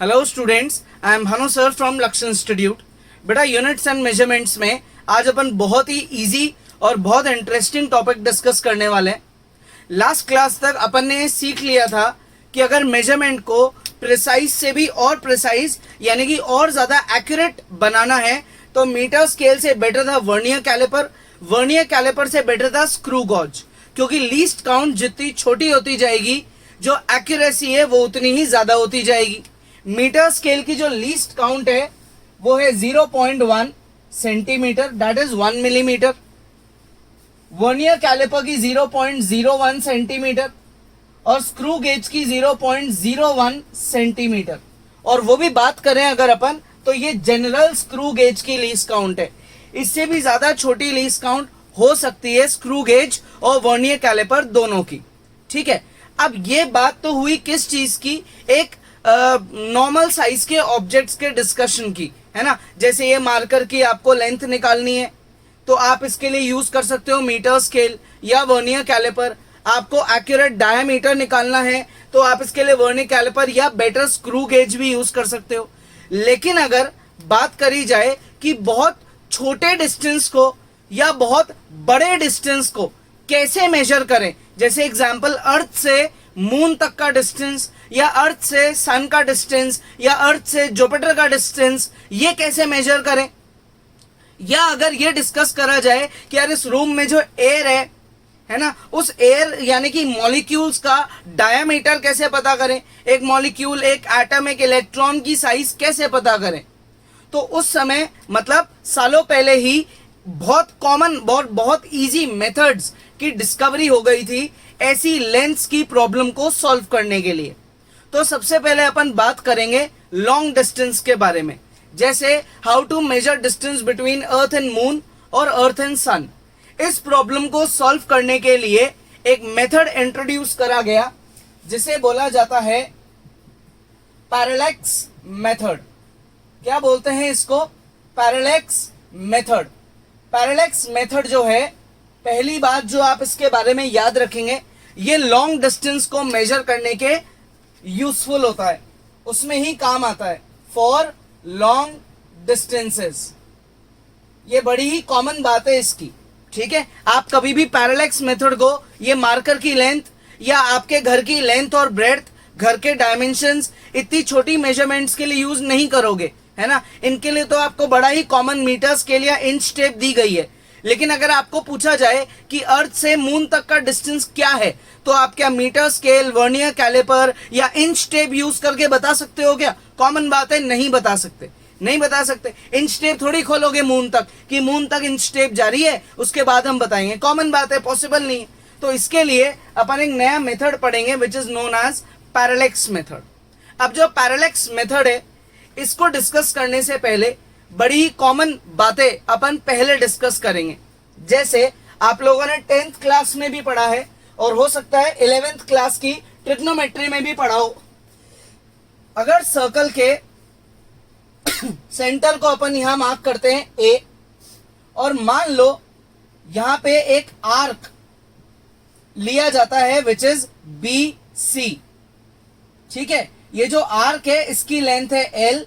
Hello students, I am Bhanu sir from लक्ष्य institute. बेटा, units and measurements में आज अपन बहुत ही इजी और बहुत इंटरेस्टिंग टॉपिक डिस्कस करने वाले हैं। लास्ट क्लास तक अपन ने सीख लिया था कि अगर मेजरमेंट को प्रिसाइज से भी और प्रिसाइज यानी कि और ज्यादा एक्यूरेट बनाना है तो मीटर स्केल से बेटर था वर्नियर कैलिपर, वर्नियर कैलिपर से बेटर था स्क्रू गॉज, क्योंकि लीस्ट काउंट जितनी छोटी होती जाएगी जो एक्यूरेसी है वो उतनी ही ज्यादा होती जाएगी। मीटर स्केल की जो लीस्ट काउंट है वो है 0.1 centimetre, that is 1 millimetre. Vernier calliper की 0.01 सेंटीमीटर और स्क्रू गेज की 0.01 सेंटीमीटर। और वो भी बात करें अगर अपन तो ये जनरल स्क्रू गेज की लीस्ट काउंट है। इससे भी ज्यादा छोटी लीस्ट काउंट हो सकती है स्क्रू गेज और वर्नियर कैलिपर दोनों की। ठीक है, अब ये बात तो हुई किस चीज की, एक नॉर्मल साइज के ऑब्जेक्ट्स के डिस्कशन की, है ना। जैसे ये मार्कर की आपको लेंथ निकालनी है तो आप इसके लिए यूज कर सकते हो मीटर स्केल या वर्नियर कैलिपर। आपको एक्यूरेट डायमीटर निकालना है तो आप इसके लिए वर्नियर कैलिपर या बेटर स्क्रू गेज भी यूज कर सकते हो। लेकिन अगर बात करी जाए कि बहुत छोटे डिस्टेंस को या बहुत बड़े डिस्टेंस को कैसे मेजर करें, जैसे एग्जांपल अर्थ से मून तक का डिस्टेंस या अर्थ से सन का डिस्टेंस या अर्थ से जुपिटर का डिस्टेंस, ये कैसे मेजर करें। या अगर ये डिस्कस करा जाए कि यार इस रूम में जो एयर है ना, उस एयर यानी कि मॉलिक्यूल्स का डायमीटर कैसे पता करें, एक मॉलिक्यूल, एक एटम, एक इलेक्ट्रॉन की साइज कैसे पता करें। तो उस समय मतलब सालों पहले ही बहुत कॉमन बहुत इजी मेथड्स की डिस्कवरी हो गई थी ऐसी लेंथ्स की प्रॉब्लम को सॉल्व करने के लिए। तो सबसे पहले अपन बात करेंगे लॉन्ग डिस्टेंस के बारे में, जैसे how to measure distance between earth and moon और अर्थ एंड सन। इस प्रॉब्लम को सॉल्व करने के लिए एक मेथड इंट्रोड्यूस करा गया जिसे बोला जाता है पैरेलैक्स मेथड। क्या बोलते हैं इसको? Parallax method. पैरेलैक्स मेथड जो है, पहली बात जो आप इसके बारे में याद रखेंगे, ये लॉन्ग डिस्टेंस को मेजर करने के यूजफुल होता है, उसमें ही काम आता है, फॉर लॉन्ग डिस्टेंसेस। ये बड़ी ही कॉमन बात है इसकी। ठीक है, आप कभी भी पैरेलैक्स मेथड को ये मार्कर की लेंथ या आपके घर की लेंथ और ब्रेड्थ, घर के डायमेंशंस, इतनी छोटी मेजरमेंट्स के लिए यूज नहीं करोगे, है ना। इनके लिए तो आपको बड़ा ही कॉमन मीटर स्केल या इंच टेप दी गई है। लेकिन अगर आपको पूछा जाए कि अर्थ से मून तक का डिस्टेंस क्या है तो आप क्या मीटर स्केल, वर्नियर कैलिपर या इंच टेप यूज करके बता सकते हो क्या? कॉमन बात है, नहीं बता सकते, नहीं बता सकते। इंच टेप थोड़ी खोलोगे मून तक कि मून तक इंच टेप जारी है उसके बाद हम बताएंगे, कॉमन बात है, पॉसिबल नहीं है। तो इसके लिए अपन एक नया मेथड पढ़ेंगे which is known as parallax method. अब जो पैरेलैक्स मेथड है इसको डिस्कस करने से पहले बड़ी ही कॉमन बातें अपन पहले डिस्कस करेंगे। जैसे आप लोगों ने 10th क्लास में भी पढ़ा है और हो सकता है 11th क्लास की ट्रिग्नोमेट्री में भी पढ़ा हो। अगर सर्कल के सेंटर को अपन यहां मार्क करते हैं ए, और मान लो यहां पे एक आर्क लिया जाता है विच इज बी सी। ठीक है, ये जो आर्क है इसकी लेंथ है एल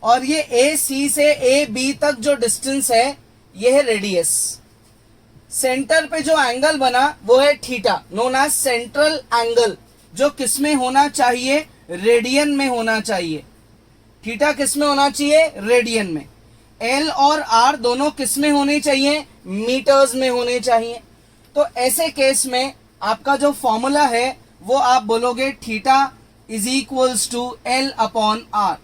और ये ए सी से ए बी तक जो डिस्टेंस है ये है रेडियस। सेंटर पे जो एंगल बना वो है theta, known as central angle, जो किस में होना चाहिए? रेडियन में होना चाहिए। थीटा किस में होना चाहिए? रेडियन में। एल और आर दोनों किस में होने चाहिए? मीटर्स में होने चाहिए। तो ऐसे केस में आपका जो फॉर्मूला है वो आप बोलोगे theta is equals to L upon R.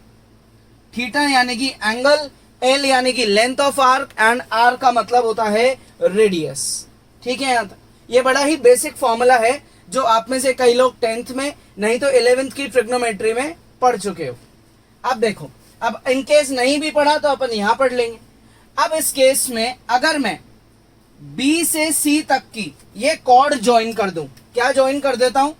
Theta यानी कि एंगल, एल यानी कि length of arc and R का मतलब होता है रेडियस। ठीक है, यहां तक ये बड़ा ही बेसिक फॉर्मूला है जो आप में से कई लोग 10th में नहीं तो 11th की ट्रिग्नोमेट्री में पढ़ चुके हो। अब देखो, अब इन केस नहीं भी पढ़ा तो अपन यहां पढ़ लेंगे। अब इस केस में अगर मैं बी से सी तक की ये कॉर्ड ज्वाइन कर दूं, क्या ज्वाइन कर देता हूं?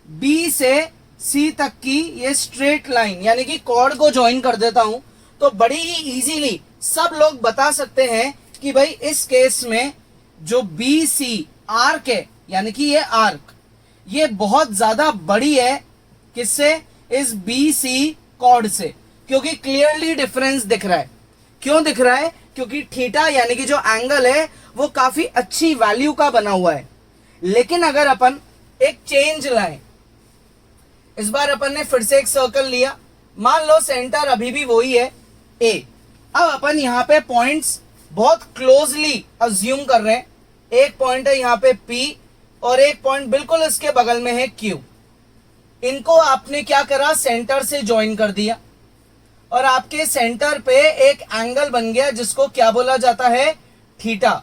बी से सी तक की ये स्ट्रेट लाइन यानी कि कॉर्ड को ज्वाइन कर देता हूं, तो बड़ी ही इजीली सब लोग बता सकते हैं कि भाई इस केस में जो बी सी आर्क है यानी कि ये आर्क ये बहुत ज्यादा बड़ी है किससे? इस बी सी कॉर्ड से, क्योंकि क्लियरली डिफरेंस दिख रहा है। क्यों दिख रहा है? क्योंकि थीटा यानी कि जो एंगल है वो काफी अच्छी वैल्यू का बना हुआ है। लेकिन अगर अपन एक चेंज लाएं, इस बार अपन ने फिर से एक सर्कल लिया, मान लो सेंटर अभी भी वही है ए। अब अपन यहाँ पे पॉइंट्स बहुत क्लोजली अज्यूम कर रहे हैं। एक पॉइंट है यहाँ पे P और एक पॉइंट बिल्कुल इसके बगल में है Q। इनको आपने क्या करा, सेंटर से ज्वाइन कर दिया और आपके सेंटर पे एक एंगल बन गया जिसको क्या बोला जाता है, थीटा।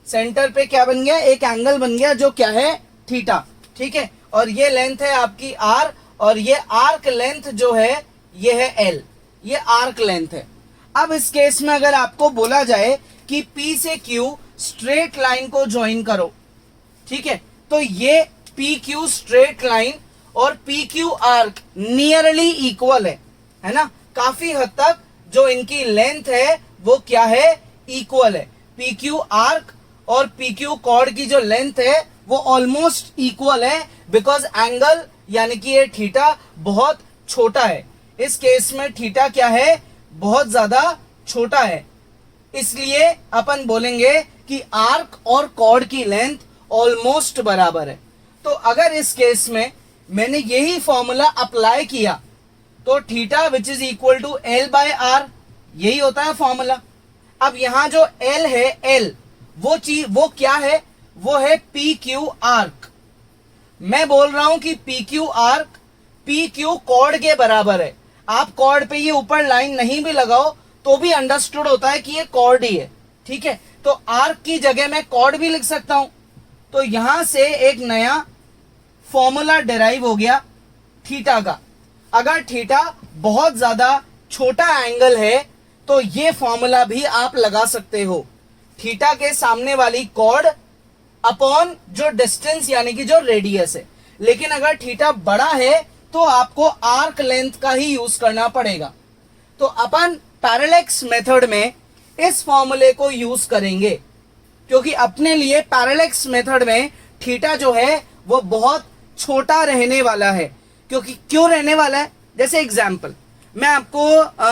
सेंटर पे क्या बन गया, एक एंगल बन गया जो क्या है, थीटा। ठीक है, और ये लेंथ है आपकी r और ये आर्क लेंथ जो है ये है l, ये आर्क लेंथ है। अब इस केस में अगर आपको बोला जाए कि P से Q स्ट्रेट लाइन को ज्वाइन करो, ठीक है, तो ये PQ स्ट्रेट लाइन और PQ आर्क नियरली इक्वल है ना, काफी हद तक जो इनकी लेंथ है वो क्या है, इक्वल है। PQ आर्क और PQ कॉर्ड की जो लेंथ है वो ऑलमोस्ट इक्वल है, बिकॉज एंगल यानी कि ये थीटा बहुत छोटा है। इस केस में थीटा क्या है, बहुत ज्यादा छोटा है, इसलिए अपन बोलेंगे कि आर्क और कॉर्ड की लेंथ ऑलमोस्ट बराबर है। तो अगर इस केस में मैंने यही फॉर्मूला अप्लाई किया तो theta which is equal to L by R, यही होता है फॉर्मूला। अब यहां जो L है, L वो चीज वो क्या है, वो है PQ आर्क। मैं बोल रहा हूं कि PQ आर्क PQ कॉर्ड के बराबर है। आप कॉर्ड पे ये ऊपर लाइन नहीं भी लगाओ तो भी अंडरस्टूड होता है कि ये कॉर्ड ही है। ठीक है, तो आर्क की जगह मैं कॉर्ड भी लिख सकता हूं। तो यहां से एक नया फॉर्मूला डिराइव हो गया थीटा का। अगर थीटा बहुत ज्यादा छोटा एंगल है तो ये फॉर्मूला भी आप लगा सकते हो, थीटा के सामने वाली कॉर्ड अपॉन जो डिस्टेंस यानी कि जो रेडियस है। लेकिन अगर थीटा बड़ा है तो आपको आर्क लेंथ का ही यूज करना पड़ेगा। तो अपन पैरेलैक्स मेथड में इस फॉर्मूले को यूज करेंगे, क्योंकि अपने लिए पैरेलैक्स मेथड में थीटा जो है वो बहुत छोटा रहने वाला है। क्योंकि क्यों रहने वाला है, जैसे एग्जाम्पल मैं आपको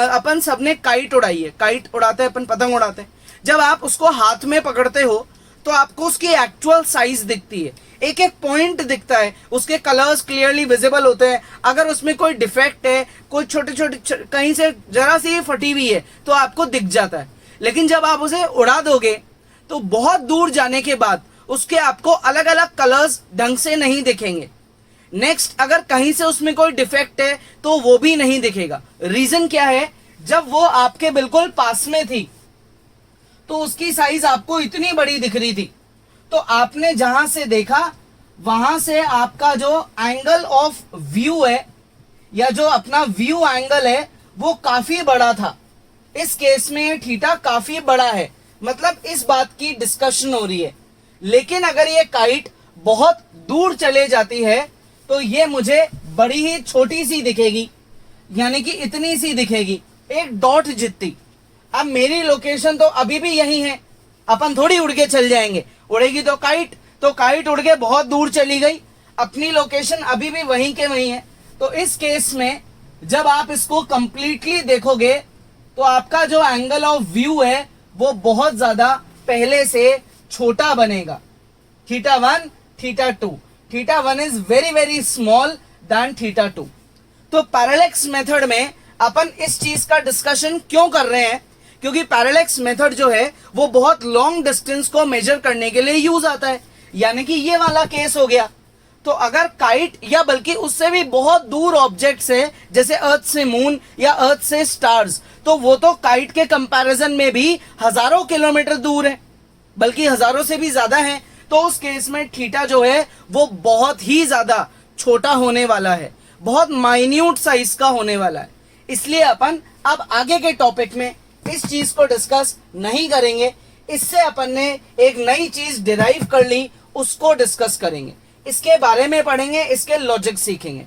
अपन सबने काइट उड़ाई है, काइट उड़ाते हैं अपन, पतंग उड़ाते हैं। जब आप उसको हाथ में पकड़ते हो तो आपको उसकी एक्चुअल साइज दिखती है, एक एक पॉइंट दिखता है, उसके कलर्स क्लियरली विजिबल होते हैं। अगर उसमें कोई डिफेक्ट है, कोई छोटे छोटे कहीं से जरा सी फटी हुई है तो आपको दिख जाता है। लेकिन जब आप उसे उड़ा दोगे तो बहुत दूर जाने के बाद उसके आपको अलग अलग कलर्स ढंग से नहीं दिखेंगे। नेक्स्ट, अगर कहीं से उसमें कोई डिफेक्ट है तो वो भी नहीं दिखेगा। रीजन क्या है, जब वो आपके बिल्कुल पास में थी तो उसकी साइज आपको इतनी बड़ी दिख रही थी, तो आपने जहां से देखा वहां से आपका जो एंगल ऑफ व्यू है या जो अपना व्यू एंगल है वो काफी बड़ा था। इस केस में थीटा काफी बड़ा है, मतलब इस बात की डिस्कशन हो रही है। लेकिन अगर ये काइट बहुत दूर चले जाती है तो ये मुझे बड़ी ही छोटी सी दिखेगी, यानी कि इतनी सी दिखेगी, एक डॉट जितनी। अब मेरी लोकेशन तो अभी भी यही है, अपन थोड़ी उड़ के चल जाएंगे, उड़ेगी तो काइट उड़ के बहुत दूर चली गई, अपनी लोकेशन अभी भी वहीं के वहीं है। तो इस केस में जब आप इसको कंप्लीटली देखोगे तो आपका जो एंगल ऑफ व्यू है वो बहुत ज्यादा पहले से छोटा बनेगा। Theta 1, theta 2, theta 1 is very very small than theta 2। तो पैरेलैक्स मेथड में अपन इस चीज का डिस्कशन क्यों कर रहे हैं, क्योंकि पैरेलैक्स मेथड जो है वो बहुत लॉन्ग डिस्टेंस को मेजर करने के लिए यूज आता है। यानी कि ये वाला केस हो गया। तो अगर काइट या बल्कि उससे भी बहुत दूर ऑब्जेक्ट्स है, जैसे अर्थ से मून या अर्थ से स्टार्स, तो वो तो काइट के कंपैरिजन में भी हजारों किलोमीटर दूर है, बल्कि हजारों से भी ज्यादा है। तो उस केस में थीटा जो है वो बहुत ही ज्यादा छोटा होने वाला है, बहुत माइन्यूट साइज का होने वाला है। इसलिए अपन अब आगे के टॉपिक में इस चीज को डिस्कस नहीं करेंगे। इससे अपन ने एक नई चीज डिराइव कर ली, उसको डिस्कस करेंगे, इसके बारे में पढ़ेंगे, इसके लॉजिक सीखेंगे।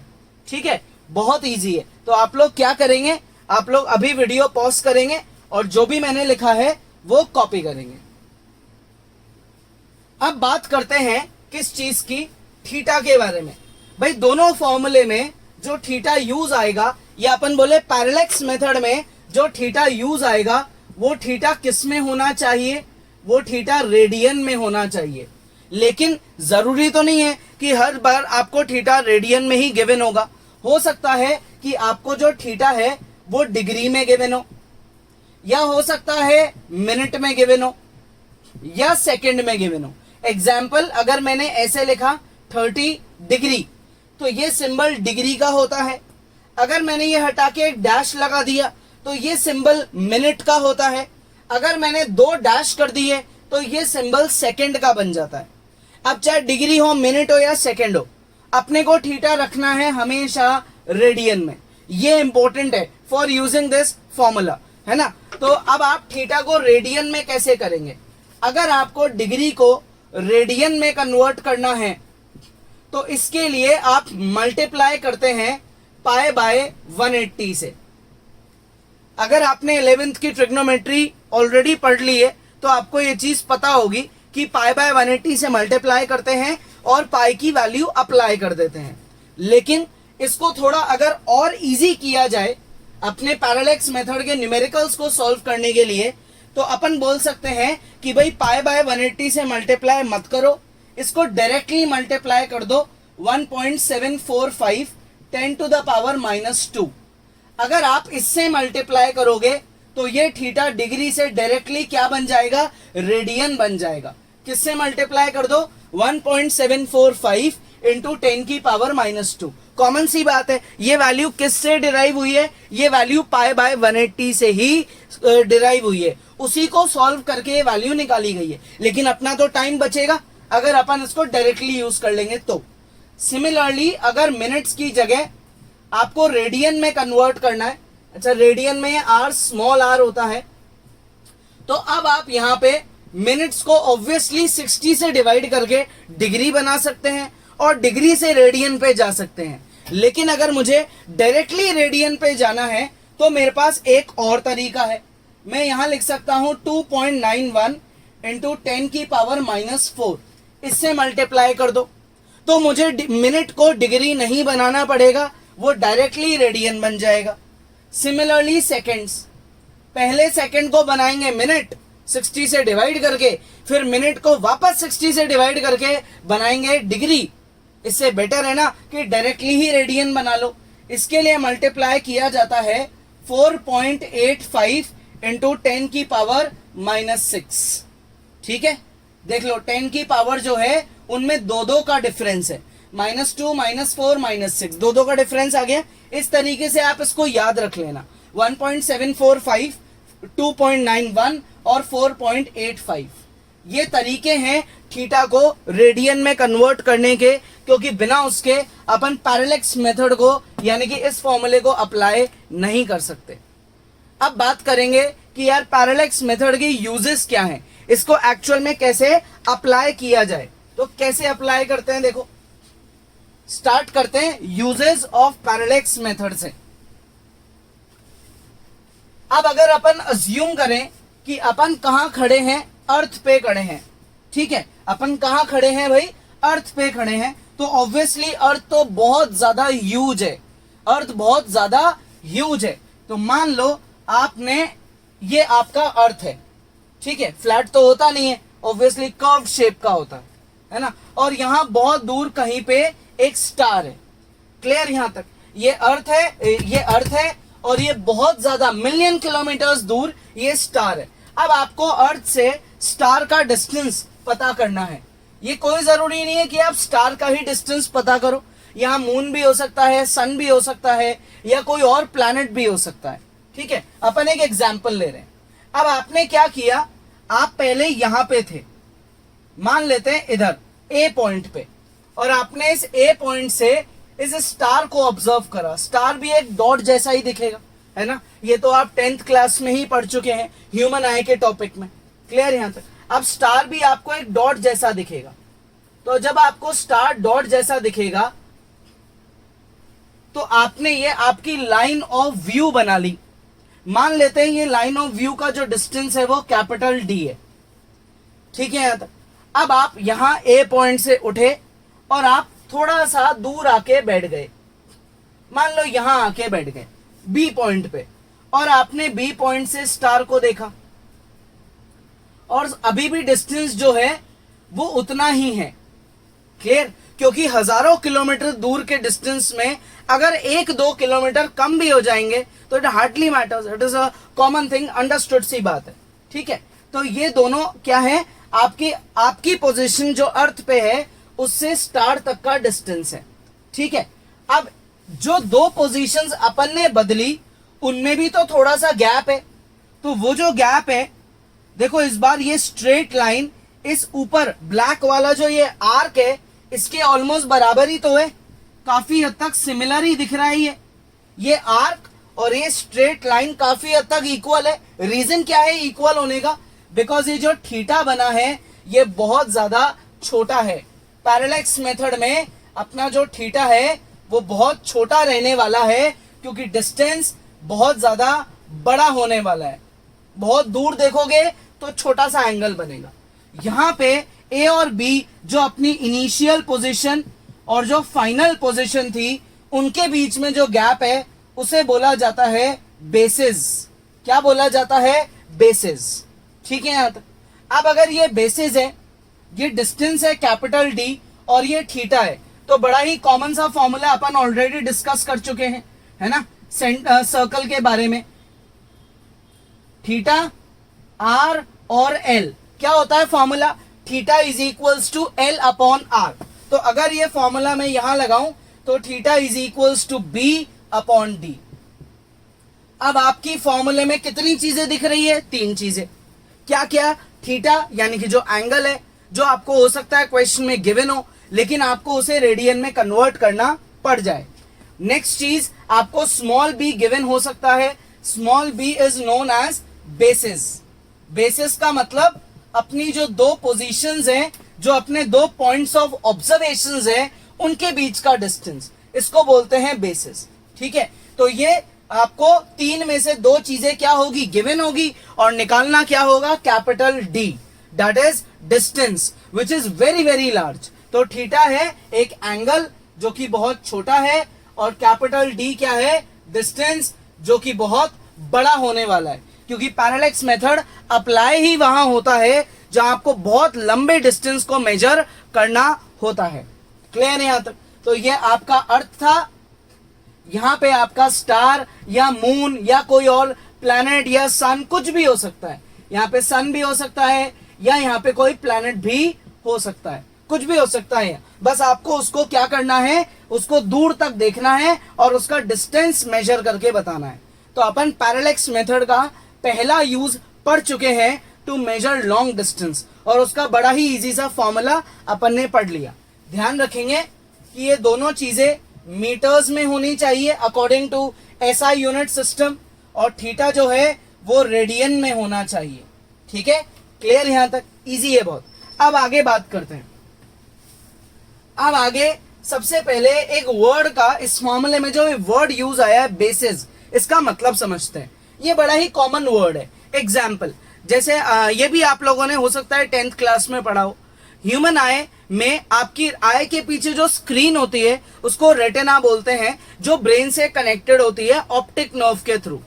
ठीक है, बहुत इजी है। तो आप लोग क्या करेंगे, आप लोग अभी वीडियो पॉज करेंगे और जो भी मैंने लिखा है वो कॉपी करेंगे। अब बात करते हैं किस चीज की, थीटा के बारे में। भाई दोनों फॉर्मूले में जो थीटा यूज आएगा या अपन बोले पैरेलक्स मेथड में जो थीटा यूज आएगा वो थीटा किस में होना चाहिए, वो थीटा रेडियन में होना चाहिए। लेकिन जरूरी तो नहीं है कि हर बार आपको थीटा रेडियन में ही गिवन होगा। हो सकता है कि आपको जो थीटा है वो डिग्री में गिवन हो, या हो सकता है मिनट में गिवन हो, या सेकंड में गिवन हो। एग्जाम्पल अगर मैंने ऐसे लिखा 30 डिग्री, तो ये सिंबल डिग्री का होता है। अगर मैंने ये हटा के एक डैश लगा दिया तो ये सिंबल मिनट का होता है। अगर मैंने 2 डैश कर दिए तो ये सिंबल सेकंड का बन जाता है। अब चाहे डिग्री हो, मिनट हो या सेकंड हो, अपने को थीटा रखना है हमेशा रेडियन में। ये इंपॉर्टेंट है फॉर यूजिंग दिस फॉर्मूला, है ना। तो अब आप थीटा को रेडियन में कैसे करेंगे? अगर आपको डिग्री को रेडियन में कन्वर्ट करना है तो इसके लिए आप मल्टीप्लाई करते हैं पाई बाय 180 से। अगर आपने 11th की ट्रिग्नोमेट्री ऑलरेडी पढ़ ली है तो आपको ये चीज पता होगी कि पाई बाय 180 से मल्टीप्लाई करते हैं और पाई की वैल्यू अप्लाई कर देते हैं। लेकिन इसको थोड़ा अगर और इजी किया जाए अपने पैरेलक्स मेथड के न्यूमेरिकल्स को सॉल्व करने के लिए, तो अपन बोल सकते हैं कि भाई पाई बाय 180 से मल्टीप्लाई मत करो, इसको डायरेक्टली मल्टीप्लाई कर दो 1.745 10 टू द पावर -2। अगर आप इससे मल्टीप्लाई करोगे तो ये थीटा डिग्री से डायरेक्टली क्या बन जाएगा? रेडियन बन जाएगा। किससे मल्टीप्लाई कर दो? 1.745 इंटू 10 की पावर -2। कॉमन सी बात है, ये वैल्यू किससे डिराइव हुई है? ये वैल्यू पाई बाय 180 से ही डिराइव हुई है। उसी को सॉल्व करके ये वैल्यू निकाली गई है। लेकिन अपना तो टाइम बचेगा अगर अपन इसको डायरेक्टली यूज कर लेंगे तो। सिमिलरली अगर मिनट्स की जगह आपको रेडियन में कन्वर्ट करना है, अच्छा रेडियन में आर स्मॉल आर होता है, तो अब आप यहां पे मिनट्स को ऑब्वियसली 60 से डिवाइड करके डिग्री बना सकते हैं और डिग्री से रेडियन पे जा सकते हैं। लेकिन अगर मुझे डायरेक्टली रेडियन पे जाना है तो मेरे पास एक और तरीका है। मैं यहां लिख सकता हूं 2.91 इंटू 10 की पावर -4। इससे मल्टीप्लाई कर दो तो मुझे मिनट को डिग्री नहीं बनाना पड़ेगा, वो डायरेक्टली रेडियन बन जाएगा। सिमिलरली सेकेंड्स, पहले सेकंड को बनाएंगे मिनट 60 से डिवाइड करके, फिर मिनट को वापस 60 से डिवाइड करके बनाएंगे डिग्री। इससे बेटर है ना कि डायरेक्टली ही रेडियन बना लो। इसके लिए मल्टीप्लाई किया जाता है 4.85 इंटू 10 की पावर -6। ठीक है, देख लो 10 की पावर जो है उनमें दो का डिफरेंस है, -2 -4 -6, दो का डिफरेंस आ गया। इस तरीके से आप इसको याद रख लेना, 1.745, 2.91 और 4.85। ये तरीके हैं थीटा को रेडियन में कन्वर्ट करने के, क्योंकि बिना उसके अपन पैरेलक्स मेथड को यानी कि इस फॉर्मूले को अप्लाई नहीं कर सकते। अब बात करेंगे कि यार पैरेलक्स मेथड की यूजेस क्या हैं, इसको एक्चुअल में कैसे अप्लाई किया जाए। तो कैसे अप्लाई करते हैं, देखो स्टार्ट करते हैं यूजेस ऑफ पैरेलक्स मेथड से। अब अगर अपन अज्यूम करें कि अपन कहां खड़े हैं, अर्थ पे खड़े हैं, ठीक है, अपन कहां खड़े हैं भाई, अर्थ पे खड़े हैं, तो ऑब्वियसली अर्थ तो बहुत ज्यादा ह्यूज है, अर्थ बहुत ज्यादा ह्यूज है। तो मान लो आपने, ये आपका अर्थ है, ठीक है, फ्लैट तो होता नहीं है, ऑब्वियसली कर्व्ड शेप का होता है ना, और यहां बहुत दूर कहीं पे एक स्टार है। क्लियर यहां तक? ये अर्थ है, ये अर्थ है, और ये बहुत ज्यादा मिलियन किलोमीटर्स दूर ये स्टार है। अब आपको अर्थ से स्टार का डिस्टेंस पता करना है। ये कोई जरूरी नहीं है कि आप स्टार का ही डिस्टेंस पता करो, यहाँ मून भी हो सकता है, सन भी हो सकता है, या कोई और प्लैनेट भी हो सकता है। ठीक है, अपन एक एग्जाम्पल ले रहे हैं। अब आपने क्या किया, आप पहले यहां पे थे, मान लेते हैं इधर ए पॉइंट पे, और आपने इस ए पॉइंट से इस स्टार को ऑब्जर्व करा। स्टार भी एक डॉट जैसा ही दिखेगा, है ना, ये तो आप 10th क्लास में ही पढ़ चुके हैं ह्यूमन आई के टॉपिक में। क्लियर यहां तक? अब स्टार भी आपको एक डॉट जैसा दिखेगा। तो जब आपको स्टार डॉट जैसा दिखेगा तो आपने ये आपकी लाइन ऑफ व्यू बना ली। मान लेते हैं ये लाइन ऑफ व्यू का जो डिस्टेंस है वो कैपिटल डी है। ठीक है यहां तक? अब आप यहां ए पॉइंट से उठे और आप थोड़ा सा दूर आके बैठ गए, मान लो यहां आके बैठ गए, बी पॉइंट पे, और आपने बी पॉइंट से स्टार को देखा, और अभी भी डिस्टेंस जो है वो उतना ही है। क्लियर? क्योंकि हजारों किलोमीटर दूर के डिस्टेंस में अगर 1-2 किलोमीटर कम भी हो जाएंगे तो it hardly matters, it is a common thing, understood सी बात है। ठीक है, तो ये दोनों क्या है, आपकी पोजीशन जो अर्थ पे है उससे स्टार तक का डिस्टेंस है। ठीक है, अब जो दो पोजीशंस अपन ने बदली उनमें भी तो थोड़ा सा गैप है, तो वो जो गैप है, देखो इस बार ये स्ट्रेट लाइन इस ऊपर ब्लैक वाला जो ये आर्क है इसके ऑलमोस्ट बराबर ही तो है, काफी हद तक सिमिलर ही दिख रहा है। ये आर्क और ये स्ट्रेट लाइन काफी हद तक इक्वल है। रीजन क्या है इक्वल होने का? बिकॉज ये जो थीटा बना है ये बहुत ज्यादा छोटा है। पैरेलैक्स मेथड में अपना जो थीटा है वो बहुत छोटा रहने वाला है, क्योंकि डिस्टेंस बहुत ज्यादा बड़ा होने वाला है। बहुत दूर देखोगे तो छोटा सा एंगल बनेगा। यहां पे ए और बी जो अपनी इनिशियल पोजीशन और जो फाइनल पोजीशन थी उनके बीच में जो गैप है उसे बोला जाता है बेसिस। क्या बोला जाता है? बेसिस। ठीक है यहां तक। अब अगर ये बेसिस है, ये डिस्टेंस है कैपिटल डी और ये थीटा है, तो बड़ा ही कॉमन सा फॉर्मूला अपन ऑलरेडी डिस्कस कर चुके हैं, है ना, सर्कल के बारे में। थीटा आर और एल क्या होता है formula? Theta is equals to L upon R. तो अगर ये फॉर्मूला मैं यहां लगाऊं तो theta is equals to B upon D. अब आपकी फॉर्मूले में कितनी चीजें दिख रही है? 3 चीजें। क्या क्या? थीटा यानी कि जो एंगल है, जो आपको हो सकता है क्वेश्चन में गिवन हो लेकिन आपको उसे रेडियन में कन्वर्ट करना पड़ जाए। नेक्स्ट चीज, आपको स्मॉल बी गिवन हो सकता है। Small B is known as basis. Basis का मतलब अपनी जो दो पोजीशंस हैं, जो अपने दो पॉइंट्स ऑफ ऑब्जर्वेशंस हैं, उनके बीच का डिस्टेंस, इसको बोलते हैं बेसिस। ठीक है, तो ये आपको 3 में से 2 चीजें क्या होगी? गिवन होगी, और निकालना क्या होगा? Capital D, that is distance which is very very large. तो थीटा है एक एंगल जो कि बहुत छोटा है, और कैपिटल डी क्या है? डिस्टेंस जो कि बहुत बड़ा होने वाला है, क्योंकि पैरेलैक्स मेथड अप्लाई ही वहां होता है जहां आपको बहुत लंबे डिस्टेंस को मेजर करना होता है। क्लियर है यहां तक? तो ये आपका अर्थ था। यहां पे आपका स्टार या मून या कोई और प्लैनेट या सन कुछ भी हो सकता है। यहां पे सन भी हो सकता है या यहां पे कोई प्लैनेट भी हो सकता है, कुछ भी हो सकता है। बस आपको उसको क्या करना है? उसको दूर तक देखना है और उसका डिस्टेंस मेजर करके बताना है। तो अपन पैरेलैक्स मेथड का पहला यूज पढ़ चुके हैं टू मेजर लॉन्ग डिस्टेंस, और उसका बड़ा ही इजी सा फॉर्मूला अपन ने पढ़ लिया। ध्यान रखेंगे कि ये दोनों चीजें मीटर्स में होनी चाहिए according to SI unit system, और थीटा जो है वो रेडियन में होना चाहिए। ठीक है, क्लियर यहां तक? इजी है बहुत। अब आगे बात करते हैं। अब आगे सबसे पहले एक वर्ड का, इस फॉर्मूले में जो वर्ड यूज आया है बेसिस, इसका मतलब समझते हैं। ये बड़ा ही कॉमन वर्ड है। एग्जाम्पल जैसे ये भी आप लोगों ने हो सकता है 10th क्लास में पढ़ा हो। ह्यूमन आई में आपकी आई के पीछे जो स्क्रीन होती है उसको रेटिना बोलते हैं, जो ब्रेन से कनेक्टेड होती है ऑप्टिक नर्व के थ्रू।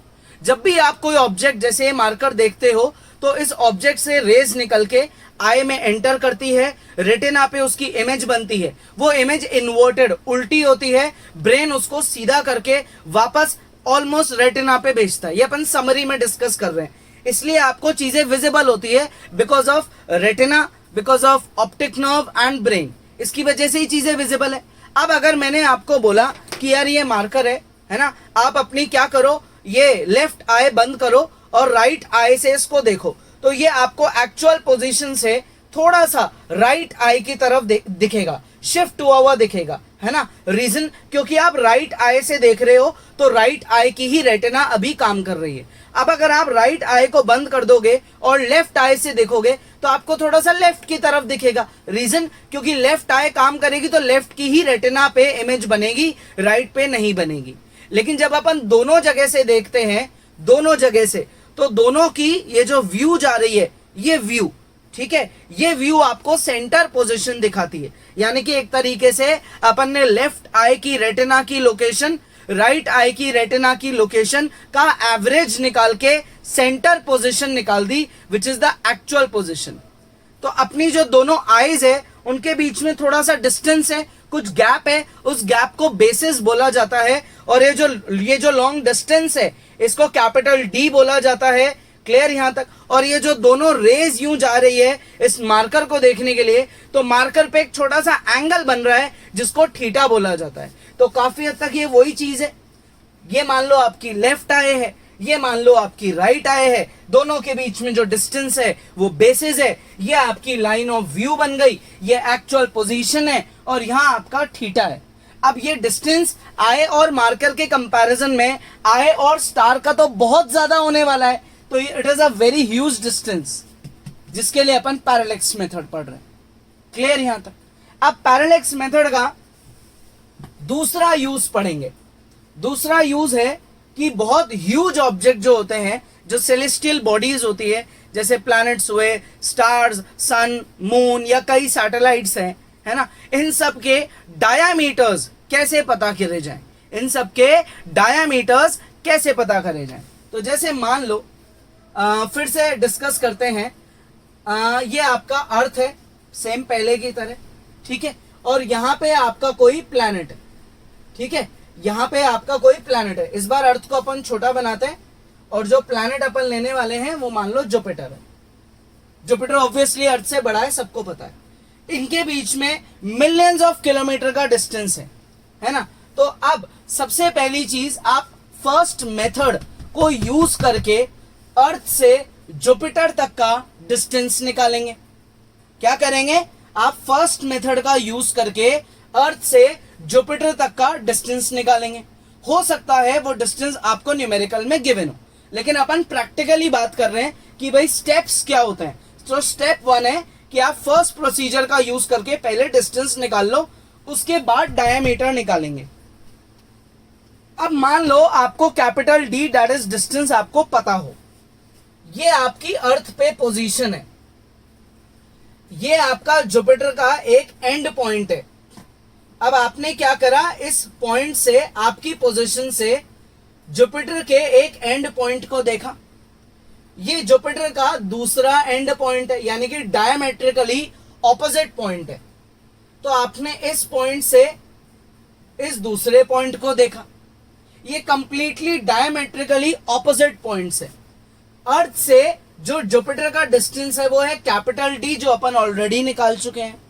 जब भी आप कोई ऑब्जेक्ट जैसे मार्कर देखते हो तो इस ऑब्जेक्ट से रेज निकल के आई में एंटर करती है, रेटिना पे उसकी इमेज बनती है। वो इमेज इन्वर्टेड, उल्टी होती है, ब्रेन उसको सीधा करके वापस ऑलमोस्ट रेटिना पे भेजता है। ये अपन समरी में डिस्कस कर रहे हैं, इसलिए आपको चीजें विजिबल होती है because of retina, because of optic nerve and brain. इसकी वजह से ही चीजें विजिबल है। अब अगर मैंने आपको बोला कि यार ये मार्कर है ना, आप अपनी क्या करो, ये लेफ्ट आई बंद करो और राइट आई से इसको देखो, तो ये आपको एक्चुअल पोजीशन से थोड़ा सा राइट आई की तरफ दिखेगा, शिफ्ट हुआ हुआ दिखेगा, है ना। रीजन क्योंकि आप राइट आई से देख रहे हो, तो राइट आई की ही रेटिना अभी काम कर रही है। अब अगर आप राइट आई को बंद कर दोगे और लेफ्ट आई से देखोगे तो आपको थोड़ा सा लेफ्ट की तरफ दिखेगा। रीजन क्योंकि लेफ्ट आई काम करेगी तो लेफ्ट की ही रेटिना पे इमेज बनेगी, राइट पे नहीं बनेगी। लेकिन जब अपन दोनों जगह से देखते हैं, दोनों जगह से, तो दोनों की ये जो व्यू जा रही है, ये व्यू, ठीक है, ये व्यू आपको सेंटर पोजीशन दिखाती है। यानी कि एक तरीके से अपन ने लेफ्ट आई की रेटिना की लोकेशन राइट आई की रेटिना की लोकेशन का एवरेज निकाल के सेंटर पोजीशन निकाल दी, which is the actual position. तो अपनी जो दोनों आईज है उनके बीच में थोड़ा सा डिस्टेंस है, कुछ गैप है, उस गैप को बेसिस बोला जाता है। और ये जो लॉन्ग डिस्टेंस है इसको कैपिटल डी बोला जाता है। क्लियर यहां तक? और ये जो दोनों रेज यूं जा रही है इस मार्कर को देखने के लिए, तो मार्कर पे एक छोटा सा एंगल बन रहा है जिसको थीटा बोला जाता है। तो काफी हद तक ये वही चीज है। ये मान लो आपकी लेफ्ट आई है, ये मान लो आपकी राइट आई है, दोनों के बीच में जो डिस्टेंस है वो बेसिस है। ये आपकी लाइन ऑफ व्यू बन गई, ये एक्चुअल पोजीशन है और यहां आपका थीटा है। अब ये डिस्टेंस आई और मार्कर के कंपैरिजन में आई और स्टार का तो बहुत ज्यादा होने वाला है, तो it is a very huge distance जिसके लिए अपन पैरेलैक्स मेथड पढ़ रहे हैं। क्लियर यहां तक? अब पैरेलैक्स मेथड का दूसरा यूज पढ़ेंगे। दूसरा यूज है कि बहुत ह्यूज ऑब्जेक्ट जो होते हैं, जो सेलेस्टियल बॉडीज होती है, जैसे प्लैनेट्स हुए, स्टार्स, सन, मून या कई सैटेलाइट्स हैं, है ना, इन सब के डायामीटर्स कैसे पता करे जाएं, इन सब के डायामीटर्स कैसे पता करे जाएं। तो जैसे मान लो फिर से डिस्कस करते हैं, ये आपका अर्थ है सेम पहले की तरह, ठीक है, और यहां पे आपका कोई प्लैनेट है, ठीक है, यहां पे आपका कोई प्लैनेट है। इस बार अर्थ को अपन छोटा बनाते हैं और जो प्लैनेट अपन लेने वाले हैं वो मान लो जुपिटर है। जुपिटर ऑब्वियसली अर्थ से बड़ा है, सबको पता है। इनके बीच में मिलियंस ऑफ किलोमीटर का डिस्टेंस है ना। तो अब सबसे पहली चीज, आप फर्स्ट मेथड को यूज करके अर्थ से जुपिटर तक का डिस्टेंस निकालेंगे। क्या करेंगे? आप फर्स्ट मेथड का यूज करके अर्थ से जुपिटर तक का डिस्टेंस निकालेंगे। हो सकता है वो डिस्टेंस आपको न्यूमेरिकल में गिवन हो, लेकिन अपन प्रैक्टिकली बात कर रहे हैं कि भाई स्टेप्स क्या होते हैं। तो स्टेप 1 है कि आप फर्स्ट प्रोसीजर का यूज करके पहले डिस्टेंस निकाल लो, उसके बाद डायमीटर निकालेंगे। अब मान लो आपको capital D that is distance आपको पता हो, ये आपकी अर्थ पे पोजीशन है, ये आपका जुपिटर का एक एंड पॉइंट है। अब आपने क्या करा, इस पॉइंट से, आपकी पोजीशन से जुपिटर के एक एंड पॉइंट को देखा। ये जुपिटर का दूसरा एंड पॉइंट है, यानी कि डायमेट्रिकली ऑपोजिट पॉइंट है। तो आपने इस पॉइंट से इस दूसरे पॉइंट को देखा, ये कंप्लीटली डायमेट्रिकली ऑपोजिट पॉइंट्स है। अर्थ से जो जुपिटर का डिस्टेंस है वो है कैपिटल डी, जो अपन ऑलरेडी निकाल चुके हैं।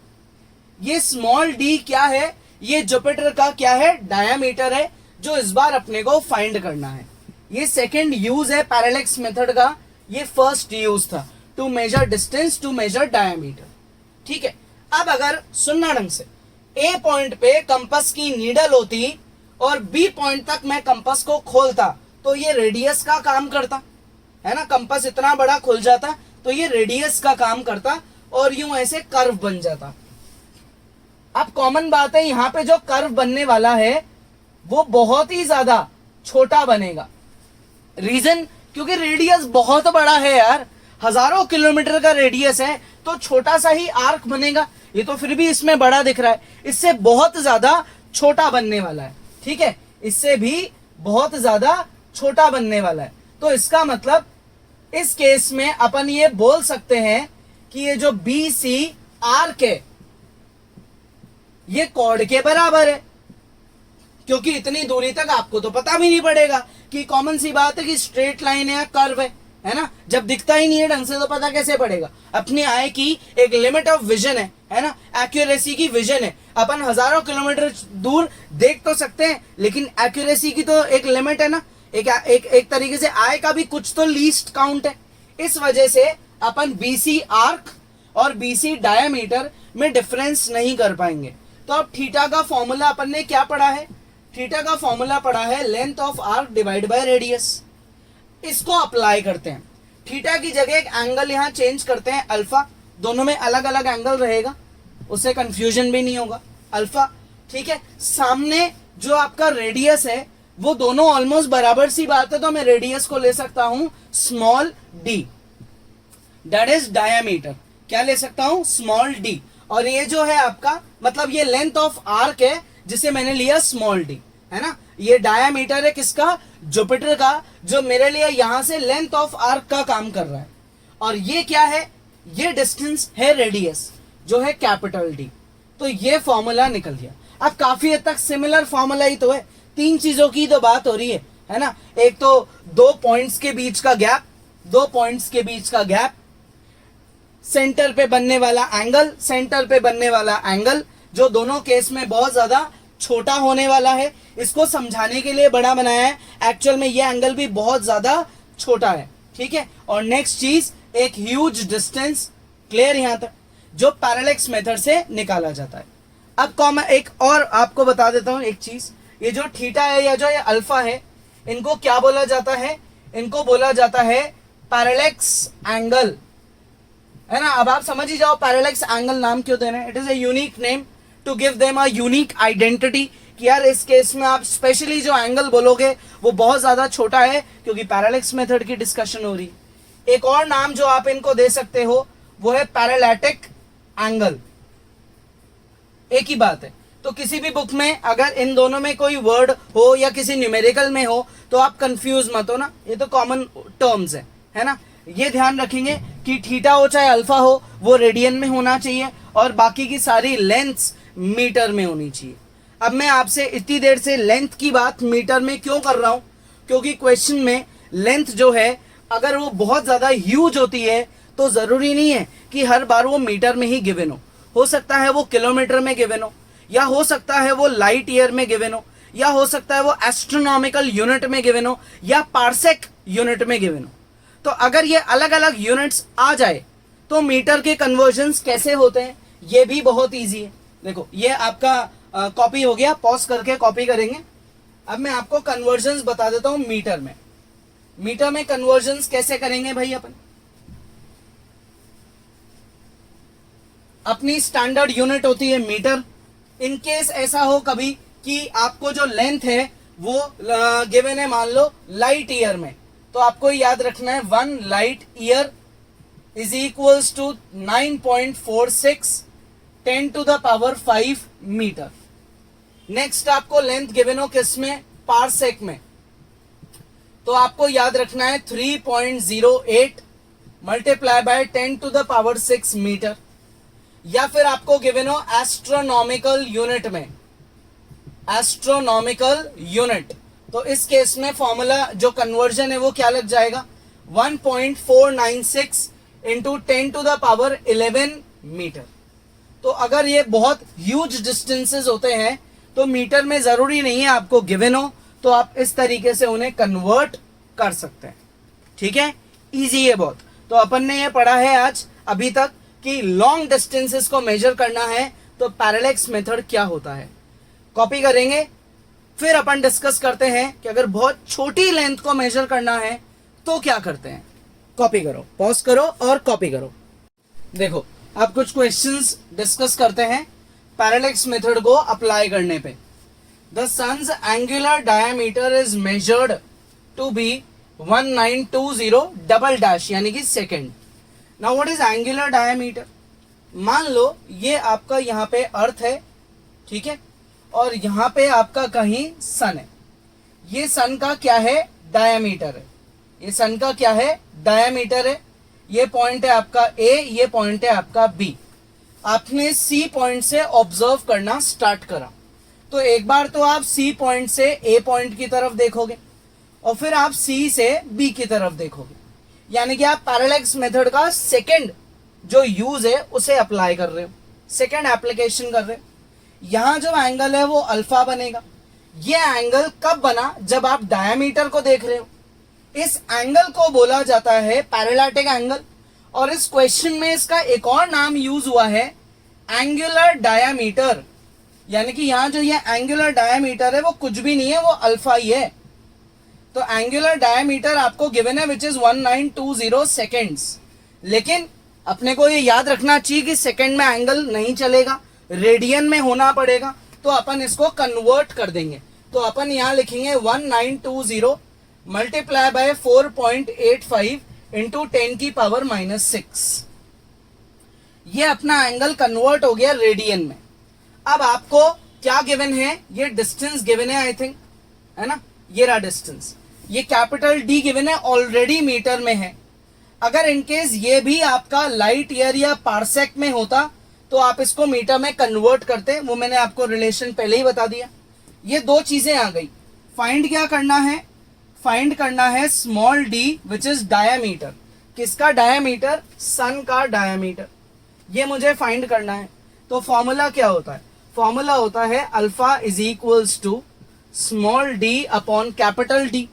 ये स्मॉल डी क्या है? ये जुपिटर का क्या है? डायामीटर है, जो इस बार अपने को फाइंड करना है। ये सेकंड यूज है पैरेलैक्स मेथड का, ये फर्स्ट यूज था to measure distance, to measure diameter. ठीक है, अब अगर सुनना ढंग से, ए पॉइंट पे कंपास की नीडल होती और बी पॉइंट तक मैं कंपास को खोलता तो ये रेडियस का काम करता, है ना। कंपास इतना बड़ा खुल जाता तो ये रेडियस का काम करता और यूं ऐसे कर्व बन जाता। अब कॉमन बात है, यहां पे जो कर्व बनने वाला है वो बहुत ही ज्यादा छोटा बनेगा। रीजन, क्योंकि रेडियस बहुत बड़ा है यार, हजारों किलोमीटर का रेडियस है, तो छोटा सा ही आर्क बनेगा। ये तो फिर भी इसमें बड़ा दिख रहा है, इससे बहुत ज्यादा छोटा बनने वाला है। ठीक है, इससे भी बहुत ज्यादा छोटा बनने वाला है। तो इसका मतलब इस केस में अपन ये बोल सकते हैं कि ये जो बी सी आर्क है ये कॉर्ड के बराबर है, क्योंकि इतनी दूरी तक आपको तो पता भी नहीं पड़ेगा कि कॉमन सी बात है कि स्ट्रेट लाइन है या कर्व है ना। जब दिखता ही नहीं है ढंग से तो पता कैसे पड़ेगा। अपनी आई की एक लिमिट ऑफ विजन है ना, एक्यूरेसी की विजन है। अपन हजारों किलोमीटर दूर देख तो सकते हैं, लेकिन एक्यूरेसी की तो एक लिमिट है ना। एक तरीके से आई का भी कुछ तो लीस्ट काउंट है। इस वजह से अपन बीसी आर्क और बीसी डायमीटर में डिफरेंस नहीं कर पाएंगे। तो अब थीटा का फॉर्मूला अपन ने क्या पढ़ा है? थीटा का फॉर्मूला पढ़ा है length of arc divide by radius. इसको अप्लाई करते हैं, थीटा की जगह एक एंगल यहां चेंज करते हैं अल्फा, दोनों में अलग अलग एंगल रहेगा, उससे कंफ्यूजन भी नहीं होगा। अल्फा, ठीक है। सामने जो आपका रेडियस है वो दोनों ऑलमोस्ट बराबर सी बात है, तो मैं रेडियस को ले सकता हूं small D, that is diameter. क्या ले सकता हूं? Small D. और ये जो है आपका मतलब ये लेंथ ऑफ आर्क है जिसे मैंने लिया स्मॉल डी, है ना। ये डायामीटर है किसका, जुपिटर का, जो मेरे लिए यहां से लेंथ ऑफ आर्क का काम कर रहा है। और ये क्या है, ये डिस्टेंस है रेडियस जो है कैपिटल डी। तो ये फॉर्मूला निकल गया। अब काफी हद तक सिमिलर फॉर्मूला ही तो है, तीन चीजों की तो बात हो रही है ना। एक तो दो पॉइंट्स के बीच का गैप, दो पॉइंट्स के बीच का गैप, सेंटर पे बनने वाला एंगल, सेंटर पे बनने वाला एंगल जो दोनों केस में बहुत ज्यादा छोटा होने वाला है। इसको समझाने के लिए बड़ा बनाया है, एक्चुअल में ये एंगल भी बहुत ज्यादा छोटा है, ठीक है। और नेक्स्ट चीज, एक ह्यूज डिस्टेंस, क्लियर यहां तक, जो पैरेलैक्स मेथड से निकाला जाता है। अब एक और आपको बता देता हूं एक चीज, ये जो थीटा है या जो ये अल्फा है, इनको क्या बोला जाता है, इनको बोला जाता है पैरेलैक्स एंगल, है ना। अब आप समझ ही जाओ पैरेलैक्स एंगल नाम क्यों देना है। It is a unique name to give them a unique identity, कि यार इस केस में आप स्पेशली जो एंगल बोलोगे वो बहुत ज्यादा छोटा है क्योंकि पैरेलैक्स मेथड की डिस्कशन हो रही है। एक और नाम जो आप इनको दे सकते हो वो है पैरेलैटिक एंगल, एक ही बात है। तो किसी भी बुक में अगर इन दोनों में कोई वर्ड हो या किसी न्यूमेरिकल में हो तो आप कंफ्यूज मत हो ना, ये तो कॉमन टर्म्स है ना। ये ध्यान रखेंगे कि थीटा हो चाहे अल्फा हो वो रेडियन में होना चाहिए और बाकी की सारी लेंथ्स मीटर में होनी चाहिए। अब मैं आपसे इतनी देर से लेंथ की बात मीटर में क्यों कर रहा हूं, क्योंकि क्वेश्चन में लेंथ जो है अगर वो बहुत ज्यादा ह्यूज होती है तो जरूरी नहीं है कि हर बार वो मीटर में ही गिवन हो सकता है वो किलोमीटर में गिवन हो, या हो सकता है वो लाइट ईयर में गिवन हो, या हो सकता है वो एस्ट्रोनॉमिकल यूनिट में गिवन हो, या पार्सेक यूनिट में गिवन हो। तो अगर ये अलग अलग यूनिट्स आ जाए तो मीटर के कन्वर्जन्स कैसे होते हैं ये भी बहुत इजी है। देखो ये आपका कॉपी हो गया, पॉज करके कॉपी करेंगे। अब मैं आपको कन्वर्जन्स बता देता हूं मीटर में। मीटर में कन्वर्जन्स कैसे करेंगे भाई अपन, अपनी स्टैंडर्ड यूनिट होती है मीटर। इन केस ऐसा हो कभी कि आपको जो लेंथ है वो गिवन है मान लो लाइट ईयर में, तो आपको याद रखना है 1 light year is equals to 9.46 10 to the power 5 metre. Next आपको लेंथ गिवन हो किस में, पारसेक में, तो आपको याद रखना है 3.08 multiply by 10 to the power 6 metre. या फिर आपको गिवन हो एस्ट्रोनॉमिकल यूनिट में, एस्ट्रोनॉमिकल यूनिट, तो इस केस में फॉर्मूला जो कन्वर्जन है वो क्या लग जाएगा 1.496 into 10 to the power 11 metre. तो अगर ये बहुत ह्यूज डिस्टेंसेस होते हैं तो मीटर में जरूरी नहीं है आपको गिवन हो, तो आप इस तरीके से उन्हें कन्वर्ट कर सकते हैं, ठीक है। इजी है बहुत। तो अपन ने ये पढ़ा है आज अभी तक कि लॉन्ग डिस्टेंसेस को मेजर करना है तो पैरेलैक्स मेथड क्या होता है, कॉपी करेंगे। फिर अपन डिस्कस करते हैं कि अगर बहुत छोटी लेंथ को मेजर करना है तो क्या करते हैं। कॉपी करो, पॉज करो और कॉपी करो। देखो अब कुछ क्वेश्चंस डिस्कस करते हैं पैरेलैक्स मेथड को अप्लाई करने पे। The sun's angular diameter is measured to be 1920 double dash यानी कि second. Now what is angular diameter, मान लो ये आपका यहाँ पे अर्थ है, ठीक है, और यहाँ पे आपका कहीं सन है। ये सन का क्या है, डायमीटर है। ये सन का क्या है, डायमीटर है। ये पॉइंट है आपका ए, ये पॉइंट है आपका बी। आपने सी पॉइंट से ऑब्जर्व करना स्टार्ट करा, तो एक बार तो आप सी पॉइंट से ए पॉइंट की तरफ देखोगे और फिर आप सी से बी की तरफ देखोगे, यानी कि आप पैरेलैक्स मेथड का सेकंड जो यूज है उसे अप्लाई कर रहे हो, सेकंड एप्लीकेशन कर रहे हो। यहां जो एंगल है वो अल्फा बनेगा। ये एंगल कब बना, जब आप डायमीटर को देख रहे हो। इस एंगल को बोला जाता है पैरेलैटिक एंगल, और इस क्वेश्चन में इसका एक और नाम यूज हुआ है एंगुलर डायमीटर, यानी कि यहां जो ये एंगुलर डायमीटर है वो कुछ भी नहीं है, वो अल्फा ही है। तो एंगुलर डायमीटर आपको गिवन है विच इज 1920 सेकेंड्स। लेकिन अपने को ये याद रखना चाहिए कि सेकेंड में एंगल नहीं चलेगा, रेडियन में होना पड़ेगा, तो अपन इसको कन्वर्ट कर देंगे। तो अपन यहां लिखेंगे 1920 मल्टीप्लाई बाय 4.85 इंटू 10 की पावर -6। ये अपना एंगल कन्वर्ट हो गया रेडियन में। अब आपको क्या गिवन है, ये डिस्टेंस गिवन है आई थिंक, है ना, ये रहा डिस्टेंस। ये कैपिटल डी गिवन है, ऑलरेडी मीटर में है। अगर इनकेस ये भी आपका लाइट ईयर या पार्सेक में होता तो आप इसको मीटर में कन्वर्ट करते, वो मैंने आपको रिलेशन पहले ही बता दिया। ये दो चीजें आ गई। फाइंड क्या करना है, फाइंड करना है small D which is diameter. किसका डायामीटर, सन का डायामीटर, ये मुझे फाइंड करना है। तो फॉर्मूला क्या होता है, फॉर्मूला होता है alpha is equals to small D upon capital D,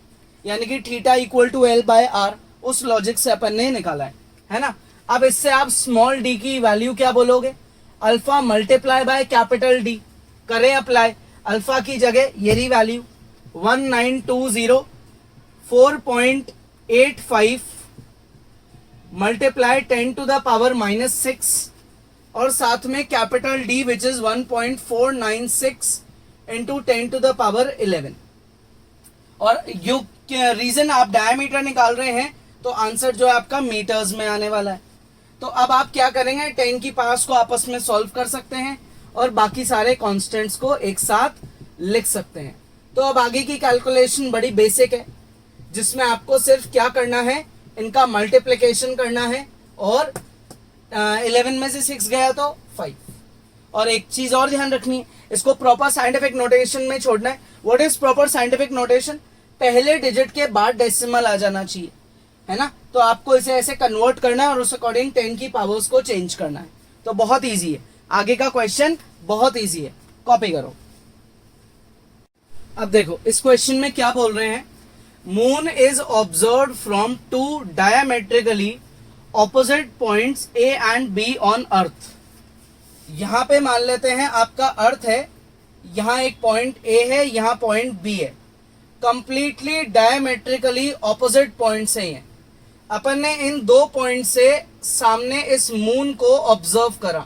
यानी कि theta equal to L by R. उस लॉजिक से अपन ने निकाला है ना। अब इससे आप स्मॉल डी की वैल्यू क्या बोलोगे, alpha multiply by capital D. करें अप्लाई, अल्फा की जगह ये रही value 1920.4.85 multiply 10 to the power -6 और साथ में capital D which is 1.496 into 10 to the power 11। और यू रीजन आप डायमीटर निकाल रहे हैं तो आंसर जो है आपका मीटर्स में आने वाला है। तो अब आप क्या करेंगे, 10 की पावर्स को आपस में सॉल्व कर सकते हैं और बाकी सारे कांस्टेंट्स को एक साथ लिख सकते हैं। तो अब आगे की कैलकुलेशन बड़ी बेसिक है, जिसमें आपको सिर्फ क्या करना है, इनका मल्टीप्लिकेशन करना है और 11 में से 6 गया तो 5। और एक चीज और ध्यान रखनी है, इसको प्रॉपर साइंटिफिक नोटेशन में छोड़ना है। What is proper scientific notation, पहले डिजिट के बाद डेसिमल आ जाना चाहिए, है ना। तो आपको इसे ऐसे कन्वर्ट करना है और उस अकॉर्डिंग 10 की पावर्स को चेंज करना है। तो बहुत इजी है, आगे का क्वेश्चन बहुत इजी है, कॉपी करो। अब देखो इस क्वेश्चन में क्या बोल रहे हैं, moon is observe from 2 diametrically opposite points A and be on earth. यहां पे मान लेते हैं आपका अर्थ है, यहां एक पॉइंट ए है, यहां पॉइंट बी है, कंप्लीटली डायमेट्रिकली ऑपोजिट पॉइंट से हैं। अपन ने इन दो पॉइंट से सामने इस मून को ऑब्जर्व करा,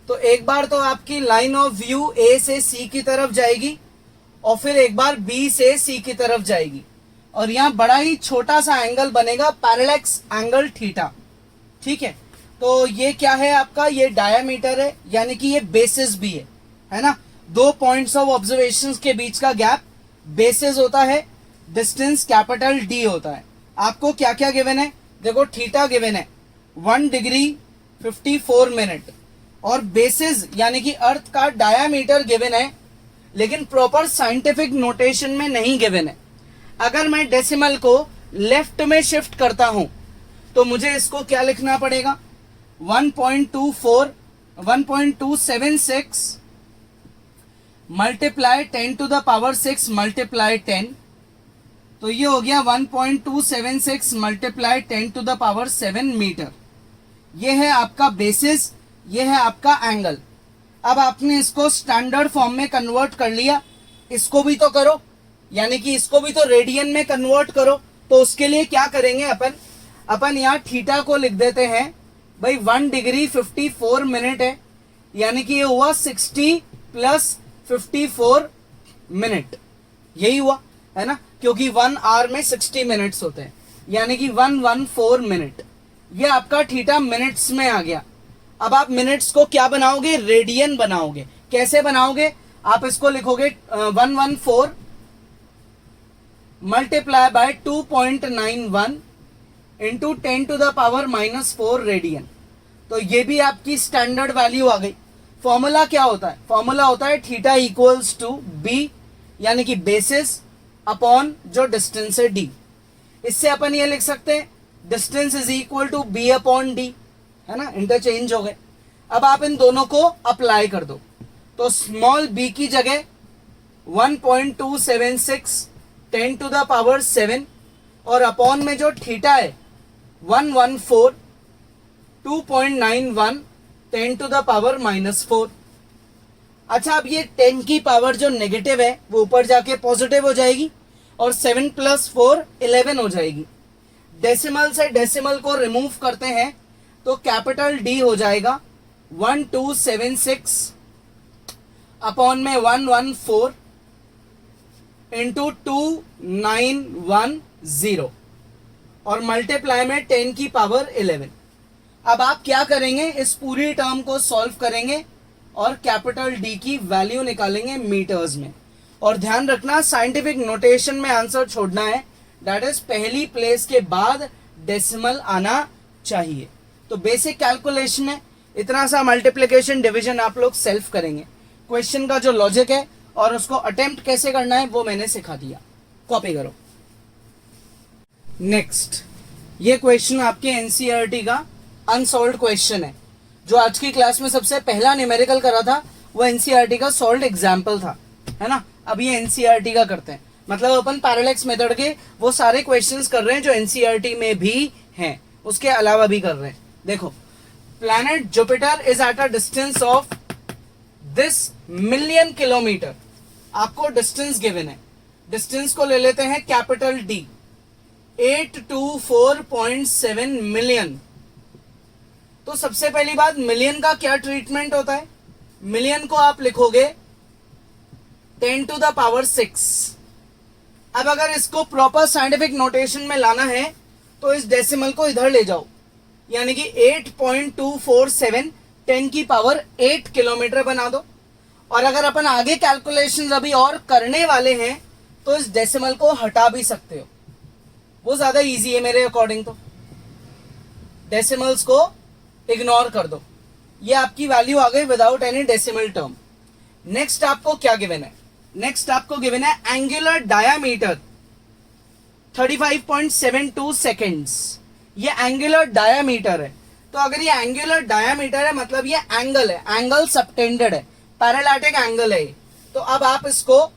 तो एक बार तो आपकी लाइन ऑफ व्यू ए से सी की तरफ जाएगी और फिर एक बार बी से सी की तरफ जाएगी और यहां बड़ा ही छोटा सा एंगल बनेगा, पैरेलैक्स एंगल थीटा। ठीक है, तो ये क्या है आपका, ये डायामीटर है, यानी कि ये बेसिस भी है ना। दो पॉइंट्स ऑफ ऑब्जर्वेशन के बीच का गैप बेसिस होता है, डिस्टेंस कैपिटल डी होता है। आपको क्या क्या गिवन है, देखो थीटा गिवन है 1 डिग्री 54 मिनट और बेसिस यानी कि अर्थ का डायामीटर गिवन है, लेकिन प्रॉपर साइंटिफिक नोटेशन में नहीं गिवन है। अगर मैं डेसिमल को लेफ्ट में शिफ्ट करता हूं तो मुझे इसको क्या लिखना पड़ेगा, 1.276 multiply 10 to the power 6 multiply 10, तो ये हो गया 1.276 multiply 10 to the power 7 metre. ये है आपका बेसिस, ये है आपका एंगल। अब आपने इसको स्टैंडर्ड फॉर्म में कन्वर्ट कर लिया, इसको भी तो करो, यानी कि इसको भी तो रेडियन में कन्वर्ट करो। तो उसके लिए क्या करेंगे अपन यहाँ थीटा को लिख देते हैं भाई 1 डिग्री 54 मिनट है, यानी कि ये हुआ 60 प्लस 54 मिनट, यही हुआ है ना, क्योंकि 1 आवर में 60 मिनट्स होते हैं, यानी कि 114 मिनट। ये आपका थीटा मिनट्स में आ गया। अब आप मिनट्स को क्या बनाओगे, रेडियन बनाओगे। कैसे बनाओगे, आप इसको लिखोगे 114 multiply by 2.91 into 10 to the power -4 radian. तो ये भी आपकी स्टैंडर्ड वैल्यू आ गई। फॉर्मूला क्या होता है, फॉर्मूला होता है थीटा इक्वल्स टू बी, यानी कि बेसिस अपॉन जो डिस्टेंस है डी। इससे अपन ये लिख सकते हैं distance is equal to B upon D, है ना, इंटरचेंज हो गए। अब आप इन दोनों को अप्लाई कर दो, तो स्मॉल बी की जगह 1.276 10 टू द पावर 7 और अपॉन में जो थीटा है 114 2.91 10 टू द पावर -4। अच्छा, अब ये 10 की पावर जो नेगेटिव है वो ऊपर जाके पॉजिटिव हो जाएगी और 7 प्लस 4 11 हो जाएगी। डेसिमल से डेसिमल को रिमूव करते हैं तो कैपिटल डी हो जाएगा 1276 अपॉन में 114 इंटू 2910 और मल्टीप्लाई में 10 की पावर 11। अब आप क्या करेंगे, इस पूरी टर्म को सॉल्व करेंगे और कैपिटल डी की वैल्यू निकालेंगे मीटर्स में। और ध्यान रखना साइंटिफिक नोटेशन में आंसर छोड़ना है, दैट इज पहली प्लेस के बाद डेसिमल आना चाहिए। तो बेसिक कैलकुलेशन है, इतना सा मल्टीप्लिकेशन डिवीजन आप लोग सेल्फ करेंगे। क्वेश्चन का जो लॉजिक है और उसको अटेम्प्ट कैसे करना है वो मैंने सिखा दिया, कॉपी करो। नेक्स्ट, ये क्वेश्चन आपके एनसीईआरटी का अनसॉल्व्ड क्वेश्चन है। जो आज की क्लास में सबसे पहला न्यूमेरिकल करा था वो एनसीईआरटी का सॉल्व्ड एग्जाम्पल था, है ना। अब ये एनसीईआरटी का करते हैं, मतलब अपन पैरेलैक्स मेथड के वो सारे क्वेश्चंस कर रहे हैं जो एनसीईआरटी में भी हैं, उसके अलावा भी कर रहे हैं। देखो, planet Jupiter is at a distance of this million kilometre. आपको डिस्टेंस गिवन है, डिस्टेंस को ले लेते हैं कैपिटल डी, 824.7 मिलियन। तो सबसे पहली बात, मिलियन का क्या ट्रीटमेंट होता है? मिलियन को आप लिखोगे 10⁶। अब अगर इसको प्रॉपर साइंटिफिक नोटेशन में लाना है तो इस डेसिमल को इधर ले जाओ, यानी कि 8.247 10⁸ किलोमीटर बना दो। और अगर अपन आगे कैलकुलेशंस अभी और करने वाले हैं तो इस डेसिमल को हटा भी सकते हो, वो ज्यादा इजी है मेरे अकॉर्डिंग। तो डेसिमल्स को इग्नोर कर दो, ये आपकी वैल्यू आ गई without any decimal term. Next आपको क्या गिवन है? नेक्स्ट आपको गिवन है एंगुलर डायामीटर 35.72 सेकेंड्स। ये एंगुलर डायामीटर है, तो अगर ये एंगुलर डायामीटर है मतलब ये एंगल है, एंगल सबटेंडेड है, पैरेलैटिक एंगल है। तो अब आप इसको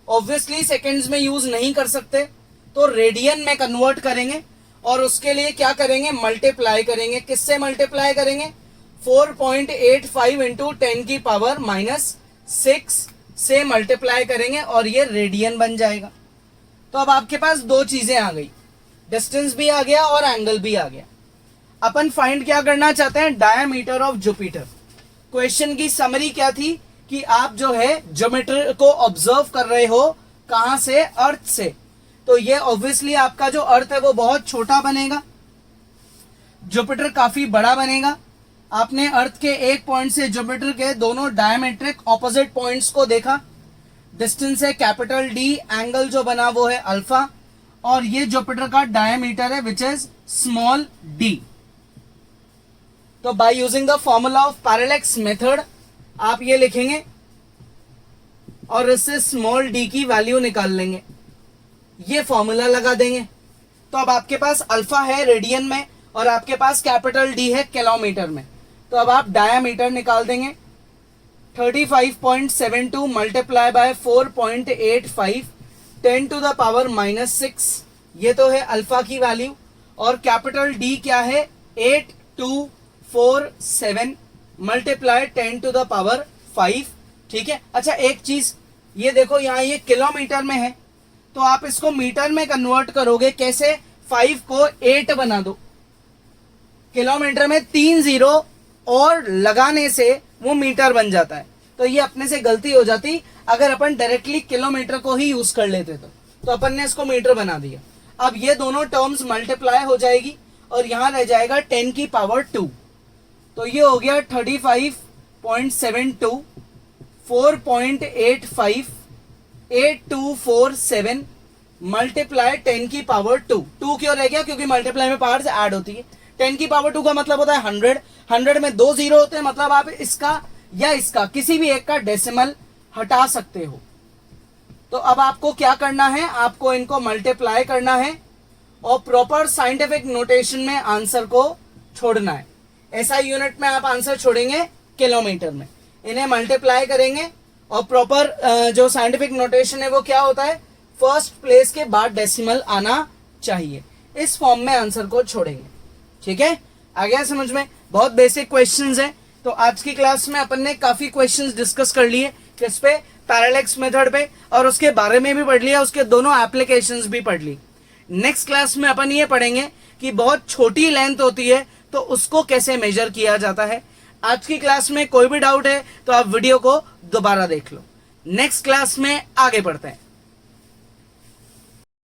ऑब्वियसली सेकेंड्स में यूज नहीं कर सकते, तो रेडियन में कन्वर्ट करेंगे और उसके लिए क्या करेंगे? मल्टीप्लाई करेंगे। किससे मल्टीप्लाई करेंगे? 4.85 इंटू 10⁻⁻6 से मल्टीप्लाई करेंगे और ये रेडियन बन जाएगा। तो अब आपके पास दो चीजें आ गई, डिस्टेंस भी आ गया और एंगल भी आ गया। अपन फाइंड क्या करना चाहते हैं? Diameter of Jupiter. क्वेश्चन की समरी क्या थी कि आप जो है ज्योमेट्री को ऑब्जर्व कर रहे हो, कहां से? अर्थ से। तो ये ऑब्वियसली आपका जो अर्थ है वो बहुत छोटा बनेगा, जुपिटर काफी बड़ा बनेगा। आपने अर्थ के एक पॉइंट से जुपिटर के दोनों डायमेट्रिक ऑपोजिट पॉइंट्स को देखा। डिस्टेंस है कैपिटल डी, एंगल जो बना वो है अल्फा, और ये जुपिटर का डायमीटर है विच इज स्मॉल डी। तो by using the formula of parallax method आप ये लिखेंगे और इससे स्मॉल डी की वैल्यू निकाल लेंगे, ये फॉर्मूला लगा देंगे। तो अब आपके पास अल्फा है रेडियन में और आपके पास कैपिटल डी है किलोमीटर में। तो अब आप डायामीटर निकाल देंगे, 35.72 मल्टीप्लाई बाय 4.85 10⁻⁻6, ये तो है अल्फा की वैल्यू। और कैपिटल डी क्या है? 8247 मल्टीप्लाई 10⁵। ठीक है। अच्छा एक चीज ये देखो, यहाँ ये किलोमीटर में है तो आप इसको मीटर में कन्वर्ट करोगे कैसे? 5 को 8 बना दो, किलोमीटर में 3 जीरो और लगाने से वो मीटर बन जाता है। तो ये अपने से गलती हो जाती अगर अपन डायरेक्टली किलोमीटर को ही यूज कर लेते तो अपन ने इसको मीटर बना दिया। अब ये दोनों टर्म्स मल्टीप्लाई हो जाएगी और यहां रह जाएगा 10⁻²। तो ये हो गया 35.72 4.85 8247 मल्टीप्लाई 10⁻²। 2 क्यों रह गया? क्योंकि मल्टीप्लाई में पावर्स ऐड होती है। 10⁻² का मतलब होता है 100, 100 में 2 जीरो होते हैं, मतलब आप इसका या इसका किसी भी एक का डेसिमल हटा सकते हो। तो अब आपको क्या करना है? आपको इनको मल्टीप्लाई करना है और प्रॉपर साइंटिफिक नोटेशन में आंसर को छोड़ना है। ऐसा यूनिट में आप आंसर छोड़ेंगे किलोमीटर में, इन्हें मल्टीप्लाई करेंगे और प्रॉपर जो साइंटिफिक नोटेशन है वो क्या होता है? फर्स्ट प्लेस के बाद डेसिमल आना चाहिए। इस फॉर्म में आंसर को छोड़ेंगे। ठीक है, आ गया समझ में? बहुत बेसिक क्वेश्चंस हैं। तो आज की क्लास में अपन ने काफी क्वेश्चंस डिस्कस कर लिए, किस पे? पैरेलैक्स मेथड पे, और उसके बारे में भी पढ़ लिया, उसके दोनों एप्लीकेशंस भी पढ़ ली। नेक्स्ट क्लास में अपन ये पढ़ेंगे कि बहुत छोटी लेंथ होती है तो उसको कैसे मेजर किया जाता है। आज की क्लास में कोई भी डाउट है तो आप वीडियो को दोबारा देख लो। नेक्स्ट क्लास में आगे बढ़ते हैं।